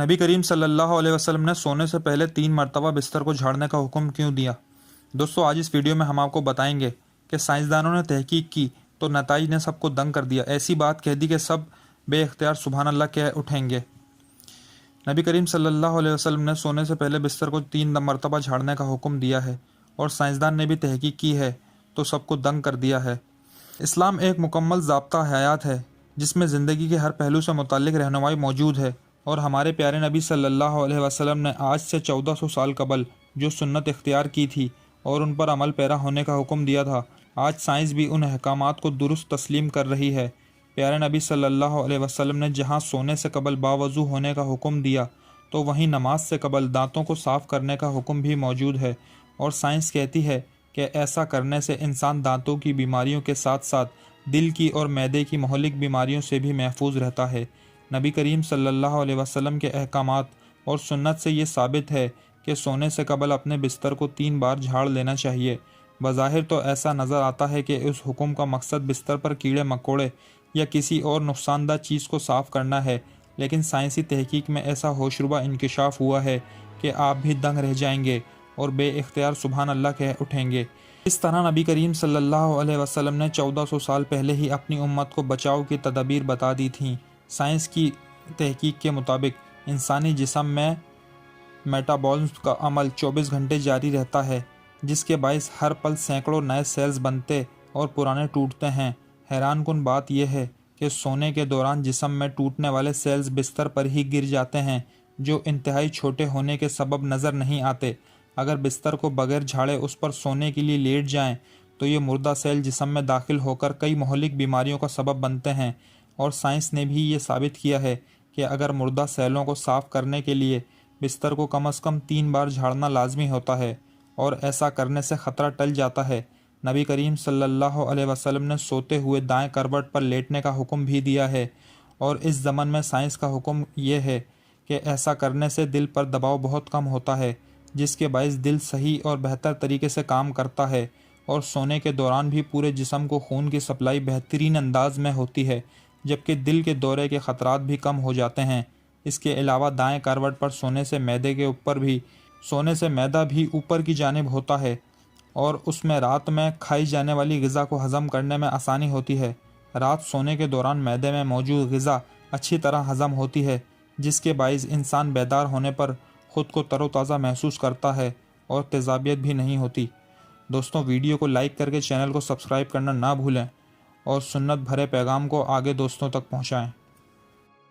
नबी करीम सल्लल्लाहु अलैहि वसल्लम ने सोने से पहले 3 मरतबा बिस्तर को झाड़ने का हुक्म क्यों दिया। दोस्तों, आज इस वीडियो में हम आपको बताएंगे कि साइंसदानों ने तहकीक की तो नताइज ने सबको दंग कर दिया। ऐसी बात कह दी कि सब बेइख्तियार सुबहान अल्लाह कह उठेंगे। नबी करीम सल्लल्लाहु अलैहि वसल्लम ने सोने से पहले बिस्तर को 3 मरतबा झाड़ने का हुक्म दिया है और साइंसदान ने भी तहकीक की है तो सबको दंग कर दिया है। इस्लाम एक मुकम्मल ज़ाब्ता हयात है जिसमें ज़िंदगी के हर पहलू से मुताल्लिक रहनुमाई मौजूद है और हमारे प्यारे नबी सल्लल्लाहु अलैहि वसल्लम ने आज से 1400 साल कबल जो सुन्नत इख्तियार की थी और उन पर अमल पैरा होने का हुक्म दिया था, आज साइंस भी उन अहकामात को दुरुस्त तस्लीम कर रही है। प्यारे नबी सल्लल्लाहु अलैहि वसल्लम ने जहाँ सोने से कबल बावज़ू होने का हुक्म दिया तो वहीं नमाज से कबल दांतों को साफ़ करने का हुक्म भी मौजूद है और साइंस कहती है कि ऐसा करने से इंसान दांतों की बीमारियों के साथ साथ दिल की और मैदे की महलिक बीमारियों से भी महफूज रहता है। नबी करीम सल्लल्लाहु अलैहि वसल्लम के अहकामात और सुन्नत से ये साबित है कि सोने से कबल अपने बिस्तर को 3 बार झाड़ लेना चाहिए। बज़ाहिर तो ऐसा नज़र आता है कि उस हुक्म का मकसद बिस्तर पर कीड़े मकोड़े या किसी और नुकसानदा चीज़ को साफ़ करना है, लेकिन साइंसी तहकीक में ऐसा होशरुबा इंकिशाफ हुआ है कि आप भी दंग रह जाएंगे और बेइख्तियार सुबहान अल्लाह कह उठेंगे। इस तरह नबी करीम सल्लल्लाहु अलैहि वसल्लम ने 1400 साल पहले ही अपनी उम्मत को बचाव की तदबीर बता दी थीं। साइंस की तहकीक के मुताबिक इंसानी जिस्म में मेटाबॉलिज्म का अमल 24 घंटे जारी रहता है, जिसके बायस हर पल सैकड़ों नए सेल्स बनते और पुराने टूटते हैं। हैरानकुन बात यह है कि सोने के दौरान जिस्म में टूटने वाले सेल्स बिस्तर पर ही गिर जाते हैं, जो इंतहाई छोटे होने के सबब नज़र नहीं आते। अगर बिस्तर को बगैर झाड़े उस पर सोने के लिए लेट जाएं, तो ये मुर्दा सेल जिस्म में दाखिल होकर कई महलिक बीमारियों का सबब बनते हैं और साइंस ने भी ये साबित किया है कि अगर मुर्दा सेलों को साफ़ करने के लिए बिस्तर को कम से कम 3 बार झाड़ना लाजमी होता है और ऐसा करने से ख़तरा टल जाता है। नबी करीम सल्लल्लाहु अलैहि वसल्लम ने सोते हुए दाएं करवट पर लेटने का हुक्म भी दिया है और इस ज़मन में साइंस का हुक्म यह है कि ऐसा करने से दिल पर दबाव बहुत कम होता है, जिसके बायस दिल सही और बेहतर तरीके से काम करता है और सोने के दौरान भी पूरे जिस्म को खून की सप्लाई बेहतरीन अंदाज में होती है, जबकि दिल के दौरे के ख़तरात भी कम हो जाते हैं। इसके अलावा दाएं करवट पर सोने से मैदा भी ऊपर की जानिब होता है और उसमें रात में खाई जाने वाली ग़िज़ा को हज़म करने में आसानी होती है। रात सोने के दौरान मैदे में मौजूद ग़िज़ा अच्छी तरह हज़म होती है, जिसके बायस इंसान बेदार होने पर ख़ुद को तरोताज़ा महसूस करता है और तेज़ाबियत भी नहीं होती। दोस्तों, वीडियो को लाइक करके चैनल को सब्सक्राइब करना ना भूलें और सुन्नत भरे पैगाम को आगे दोस्तों तक पहुँचाएँ।